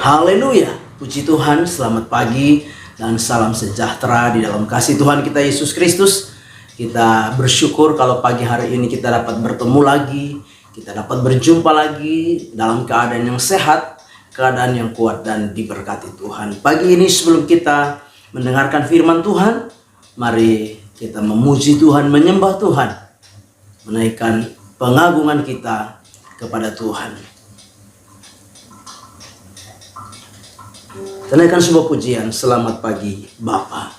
Haleluya, puji Tuhan, selamat pagi dan salam sejahtera di dalam kasih Tuhan kita Yesus Kristus. Kita bersyukur kalau pagi hari ini kita dapat bertemu lagi, kita dapat berjumpa lagi dalam keadaan yang sehat, keadaan yang kuat dan diberkati Tuhan. Pagi ini sebelum kita mendengarkan firman Tuhan, mari kita memuji Tuhan, menyembah Tuhan, menaikkan pengagungan kita kepada Tuhan. Naikkan sebuah pujian, selamat pagi Bapa.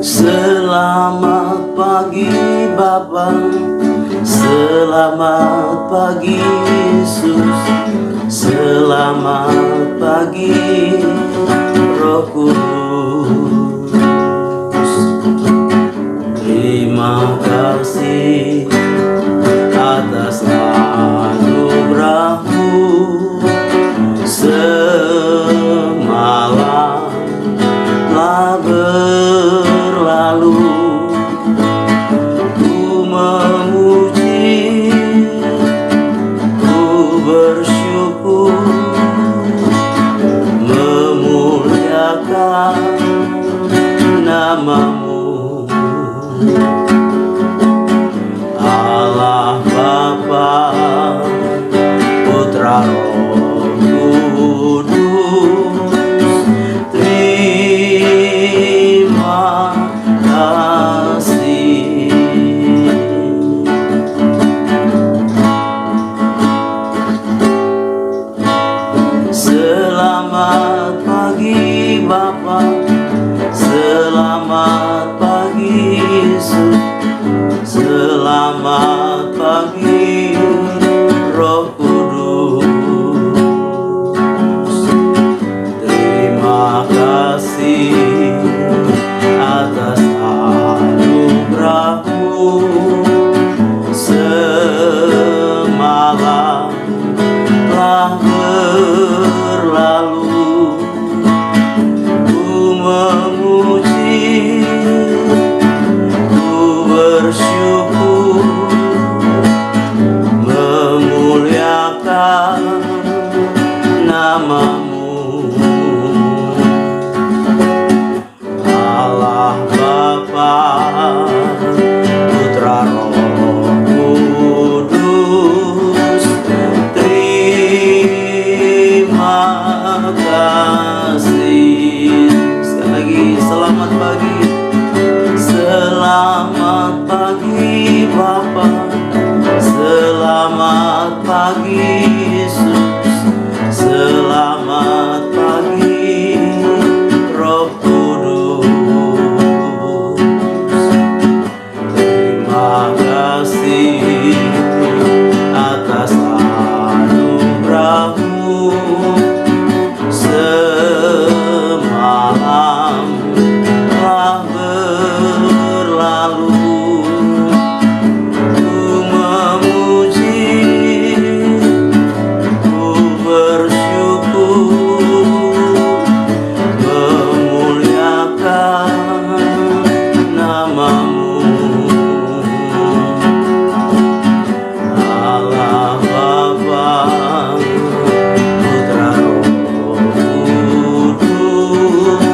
Selamat pagi Bapa, selamat pagi Yesus, selamat pagi Roh Kudus. Terima kasih atas anugerah-Mu. Semalam telah berlalu, ku memuji, ku bersyukur, memuliakan nama-Mu. Allah Bapa, Putra Roh Kudus, terima kasih. Selamat pagi Bapa, selamat pagi Yesus, selamat pagi Roh Kudus. Terima kasih atas anugerah-Mu. Semalam telah berlalu, ku memuji, ku bersyukur, memuliakan nama-Mu. Allah Bapa, Putra Roh Kudus, terima kasih. Sekali lagi, selamat pagi. Selamat pagi Bapa, selamat pagi Yesus, selamat pagi Roh Kudus. Terima kasih atas anugerah-Mu. Semalam telah berlalu, ku memuji, ku bersyukur, memuliakan nama-Mu. Allah Bapa, Putra Roh Kudus,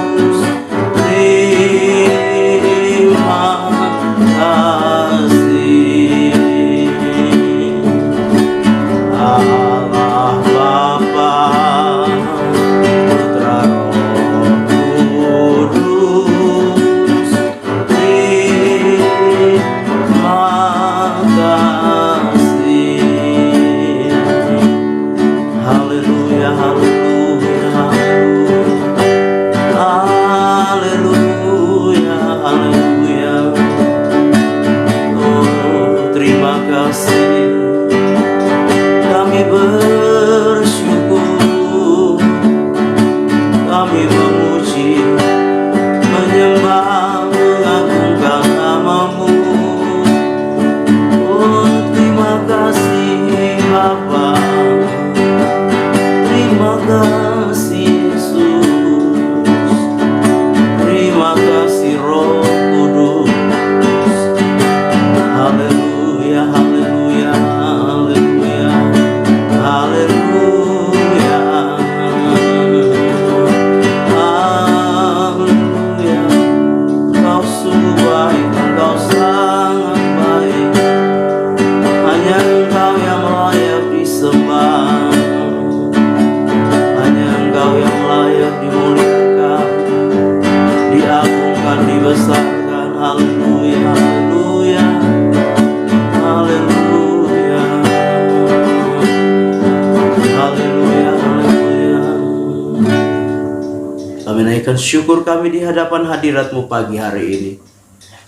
bersyukur kami di hadapan hadirat-Mu pagi hari ini.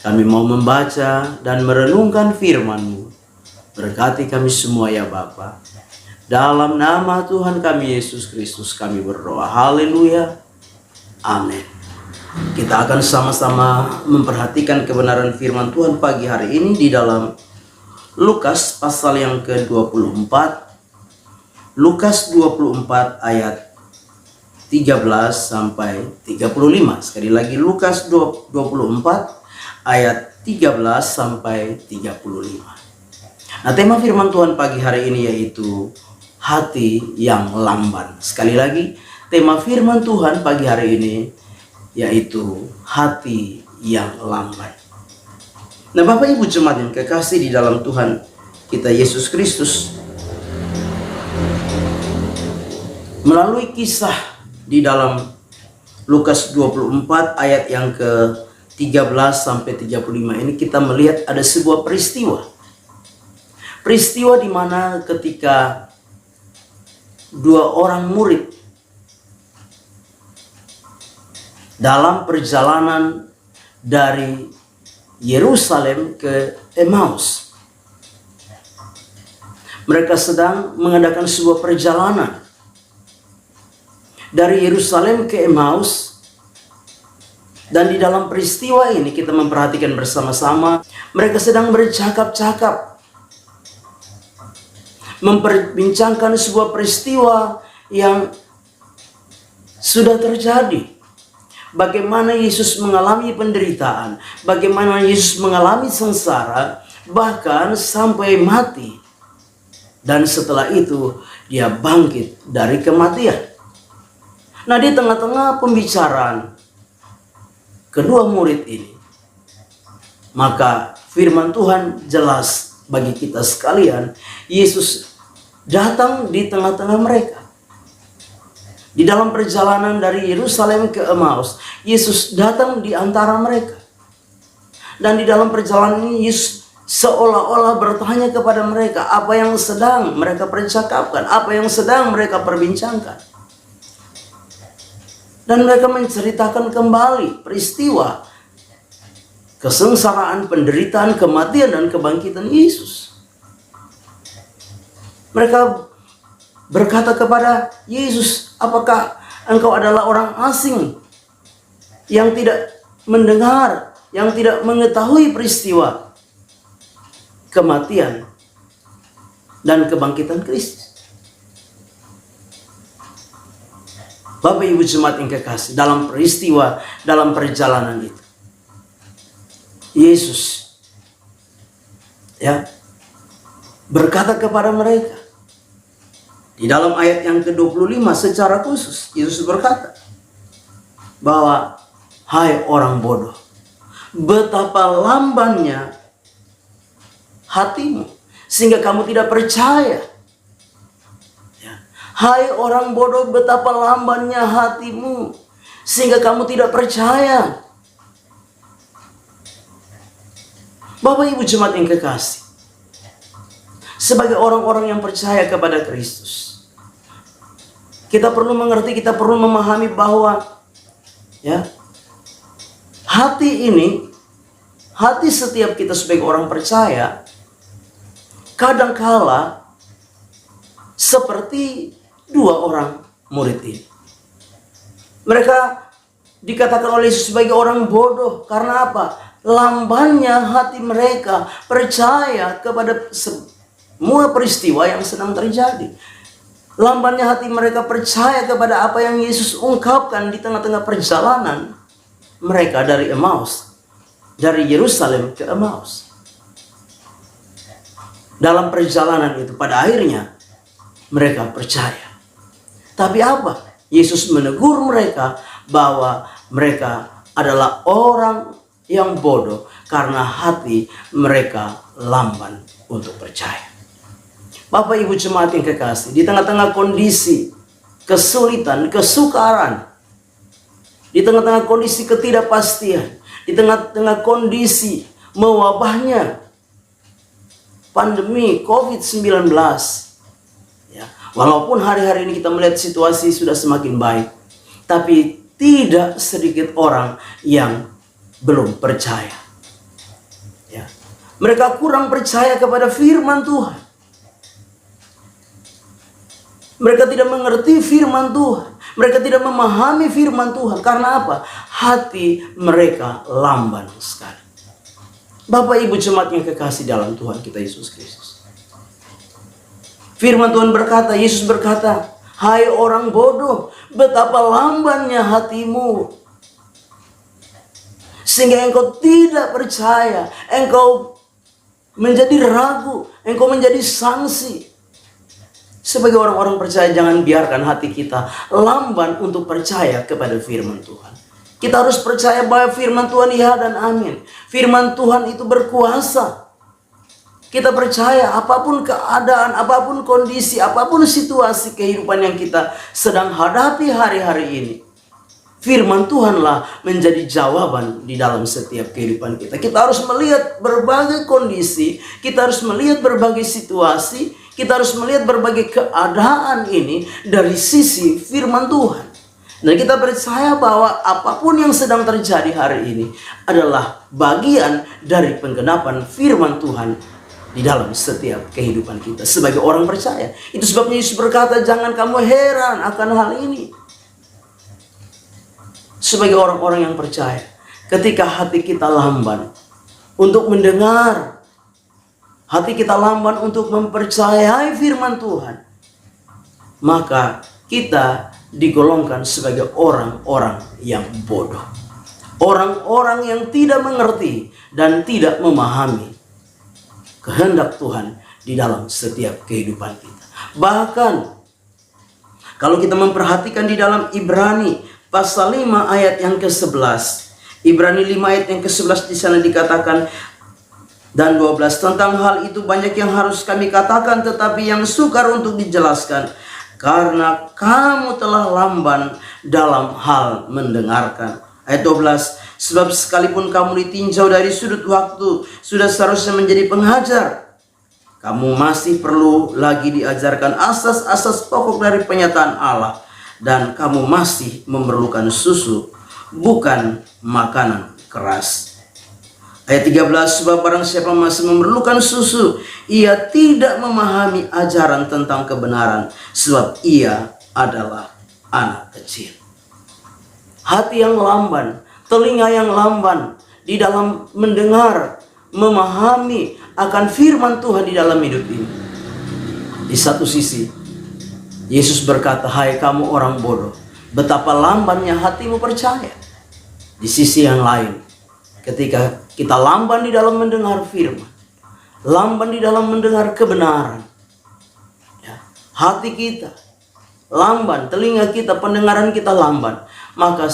Kami mau membaca dan merenungkan firman-Mu. Berkati kami semua ya Bapa. Dalam nama Tuhan kami Yesus Kristus kami berdoa. Haleluya. Amin. Kita akan sama-sama memperhatikan kebenaran firman Tuhan pagi hari ini di dalam Lukas pasal yang ke-24. Lukas 24 ayat 13 sampai 35. Sekali lagi Lukas 24 ayat 13 sampai 35. Nah, tema firman Tuhan pagi hari ini yaitu hati yang lamban. Sekali lagi, tema firman Tuhan pagi hari ini yaitu hati yang lamban. Nah, Bapak Ibu jemaat yang kekasih di dalam Tuhan kita Yesus Kristus, melalui kisah di dalam Lukas 24 ayat yang ke-13 sampai 35 ini kita melihat ada sebuah peristiwa. Peristiwa di mana ketika dua orang murid dalam perjalanan dari Yerusalem ke Emmaus. Mereka sedang mengadakan sebuah perjalanan dari Yerusalem ke Emmaus. Dan di dalam peristiwa ini kita memperhatikan bersama-sama mereka sedang bercakap-cakap, memperbincangkan sebuah peristiwa yang sudah terjadi. Bagaimana Yesus mengalami penderitaan, bagaimana Yesus mengalami sengsara, bahkan sampai mati. Dan setelah itu dia bangkit dari kematian. Nah, di tengah-tengah pembicaraan kedua murid ini, maka firman Tuhan jelas bagi kita sekalian. Yesus datang di tengah-tengah mereka. Di dalam perjalanan dari Yerusalem ke Emmaus, Yesus datang di antara mereka. Dan di dalam perjalanan ini Yesus seolah-olah bertanya kepada mereka apa yang sedang mereka percakapkan, apa yang sedang mereka perbincangkan. Dan mereka menceritakan kembali peristiwa kesengsaraan, penderitaan, kematian, dan kebangkitan Yesus. Mereka berkata kepada Yesus, apakah engkau adalah orang asing yang tidak mendengar, yang tidak mengetahui peristiwa kematian dan kebangkitan Kristus? Bapak Ibu jemaat yang kekasih, dalam peristiwa, dalam perjalanan itu, Yesus berkata kepada mereka. Di dalam ayat yang ke-25 secara khusus, Yesus berkata bahwa, hai orang bodoh, betapa lambannya hatimu sehingga kamu tidak percaya. Hai orang bodoh, betapa lambannya hatimu sehingga kamu tidak percaya. Bapak Ibu jemaat yang kekasih, sebagai orang-orang yang percaya kepada Kristus, kita perlu mengerti, kita perlu memahami bahwa hati ini, hati setiap kita sebagai orang percaya, kadangkala seperti dua orang murid ini. Mereka dikatakan oleh Yesus sebagai orang bodoh. Karena apa? Lambannya hati mereka percaya kepada semua peristiwa yang sedang terjadi. Lambannya hati mereka percaya kepada apa yang Yesus ungkapkan di tengah-tengah perjalanan mereka dari Emmaus, dari Yerusalem ke Emmaus. Dalam perjalanan itu pada akhirnya mereka percaya. Tapi apa? Yesus menegur mereka bahwa mereka adalah orang yang bodoh karena hati mereka lamban untuk percaya. Bapak Ibu jemaat yang kekasih, di tengah-tengah kondisi kesulitan, kesukaran, di tengah-tengah kondisi ketidakpastian, di tengah-tengah kondisi mewabahnya pandemi COVID-19, walaupun hari-hari ini kita melihat situasi sudah semakin baik, tapi tidak sedikit orang yang belum percaya. Ya. Mereka kurang percaya kepada firman Tuhan. Mereka tidak mengerti firman Tuhan. Mereka tidak memahami firman Tuhan. Karena apa? Hati mereka lamban sekali. Bapak Ibu jemaat yang kekasih dalam Tuhan kita Yesus Kristus. Firman Tuhan berkata, Yesus berkata, hai orang bodoh, betapa lambannya hatimu. Sehingga engkau tidak percaya, engkau menjadi ragu, engkau menjadi sangsi. Sebagai orang-orang percaya, jangan biarkan hati kita lamban untuk percaya kepada firman Tuhan. Kita harus percaya bahwa firman Tuhan ya dan amin. Firman Tuhan itu berkuasa. Kita percaya apapun keadaan, apapun kondisi, apapun situasi kehidupan yang kita sedang hadapi hari-hari ini, firman Tuhanlah menjadi jawaban di dalam setiap kehidupan kita. Kita harus melihat berbagai kondisi, kita harus melihat berbagai situasi, kita harus melihat berbagai keadaan ini dari sisi firman Tuhan. Dan kita percaya bahwa apapun yang sedang terjadi hari ini adalah bagian dari penggenapan firman Tuhan di dalam setiap kehidupan kita sebagai orang percaya. Itu sebabnya Yesus berkata, jangan kamu heran akan hal ini. Sebagai orang-orang yang percaya, ketika hati kita lamban untuk mendengar, hati kita lamban untuk mempercayai firman Tuhan, maka kita digolongkan sebagai orang-orang yang bodoh. Orang-orang yang tidak mengerti dan tidak memahami kehendak Tuhan di dalam setiap kehidupan kita. Bahkan kalau kita memperhatikan di dalam Ibrani pasal 5 ayat yang ke-11. Ibrani 5 ayat yang ke-11 di sana dikatakan dan 12, tentang hal itu banyak yang harus kami katakan, tetapi yang sukar untuk dijelaskan, karena kamu telah lamban dalam hal mendengarkan. Ayat 12, sebab sekalipun kamu ditinjau dari sudut waktu, sudah seharusnya menjadi pengajar, kamu masih perlu lagi diajarkan asas-asas pokok dari penyataan Allah, dan kamu masih memerlukan susu, bukan makanan keras. Ayat 13, sebab barang siapa masih memerlukan susu, ia tidak memahami ajaran tentang kebenaran, sebab ia adalah anak kecil. Hati yang lamban, telinga yang lamban di dalam mendengar, memahami akan firman Tuhan di dalam hidup ini. Di satu sisi, Yesus berkata, hai kamu orang bodoh, betapa lambannya hatimu percaya. Di sisi yang lain, ketika kita lamban di dalam mendengar firman, lamban di dalam mendengar kebenaran, ya, hati kita lamban, telinga kita, pendengaran kita lamban, maka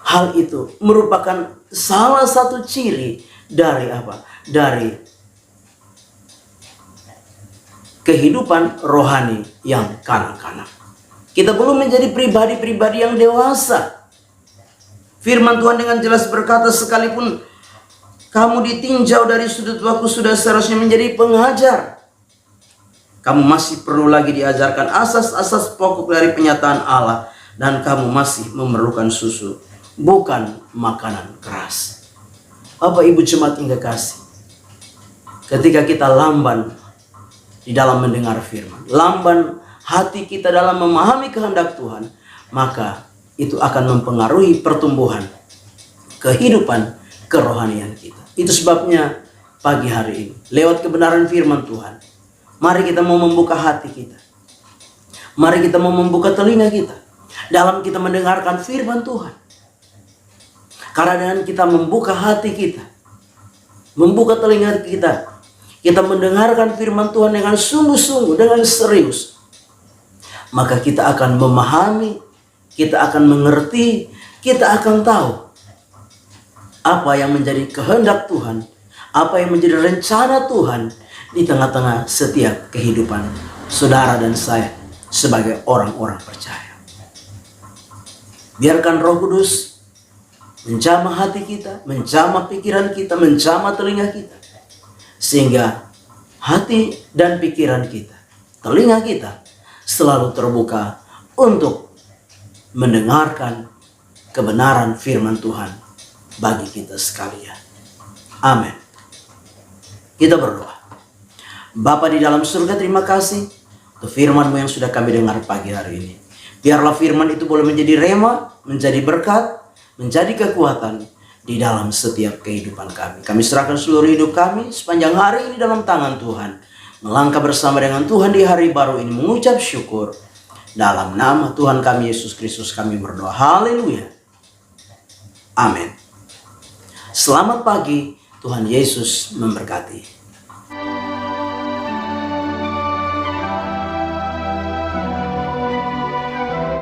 hal itu merupakan salah satu ciri dari apa? Dari kehidupan rohani yang kanak-kanak. Kita belum menjadi pribadi-pribadi yang dewasa. Firman Tuhan dengan jelas berkata, sekalipun kamu ditinjau dari sudut waktu, sudah seharusnya menjadi pengajar, kamu masih perlu lagi diajarkan asas-asas pokok dari penyataan Allah, dan kamu masih memerlukan susu, bukan makanan keras. Bapak Ibu jemaat yang kekasih, ketika kita lamban di dalam mendengar firman, lamban hati kita dalam memahami kehendak Tuhan, maka itu akan mempengaruhi pertumbuhan kehidupan kerohanian kita. Itu sebabnya pagi hari ini, lewat kebenaran firman Tuhan, mari kita mau membuka hati kita. Mari kita mau membuka telinga kita dalam kita mendengarkan firman Tuhan. Karena dengan kita membuka hati kita, membuka telinga kita, kita mendengarkan firman Tuhan dengan sungguh-sungguh, dengan serius, maka kita akan memahami, kita akan mengerti, kita akan tahu apa yang menjadi kehendak Tuhan, apa yang menjadi rencana Tuhan di tengah-tengah setiap kehidupan saudara dan saya sebagai orang-orang percaya. Biarkan Roh Kudus menjamah hati kita, menjamah pikiran kita, menjamah telinga kita, sehingga hati dan pikiran kita, telinga kita selalu terbuka untuk mendengarkan kebenaran firman Tuhan bagi kita sekalian. Amin. Kita berdoa. Bapa di dalam surga, terima kasih untuk firman-Mu yang sudah kami dengar pagi hari ini. Biarlah firman itu boleh menjadi rema, menjadi berkat, menjadi kekuatan di dalam setiap kehidupan kami. Kami serahkan seluruh hidup kami sepanjang hari ini dalam tangan Tuhan. Melangkah bersama dengan Tuhan di hari baru ini, mengucap syukur. Dalam nama Tuhan kami Yesus Kristus kami berdoa. Haleluya. Amin. Selamat pagi. Tuhan Yesus memberkati.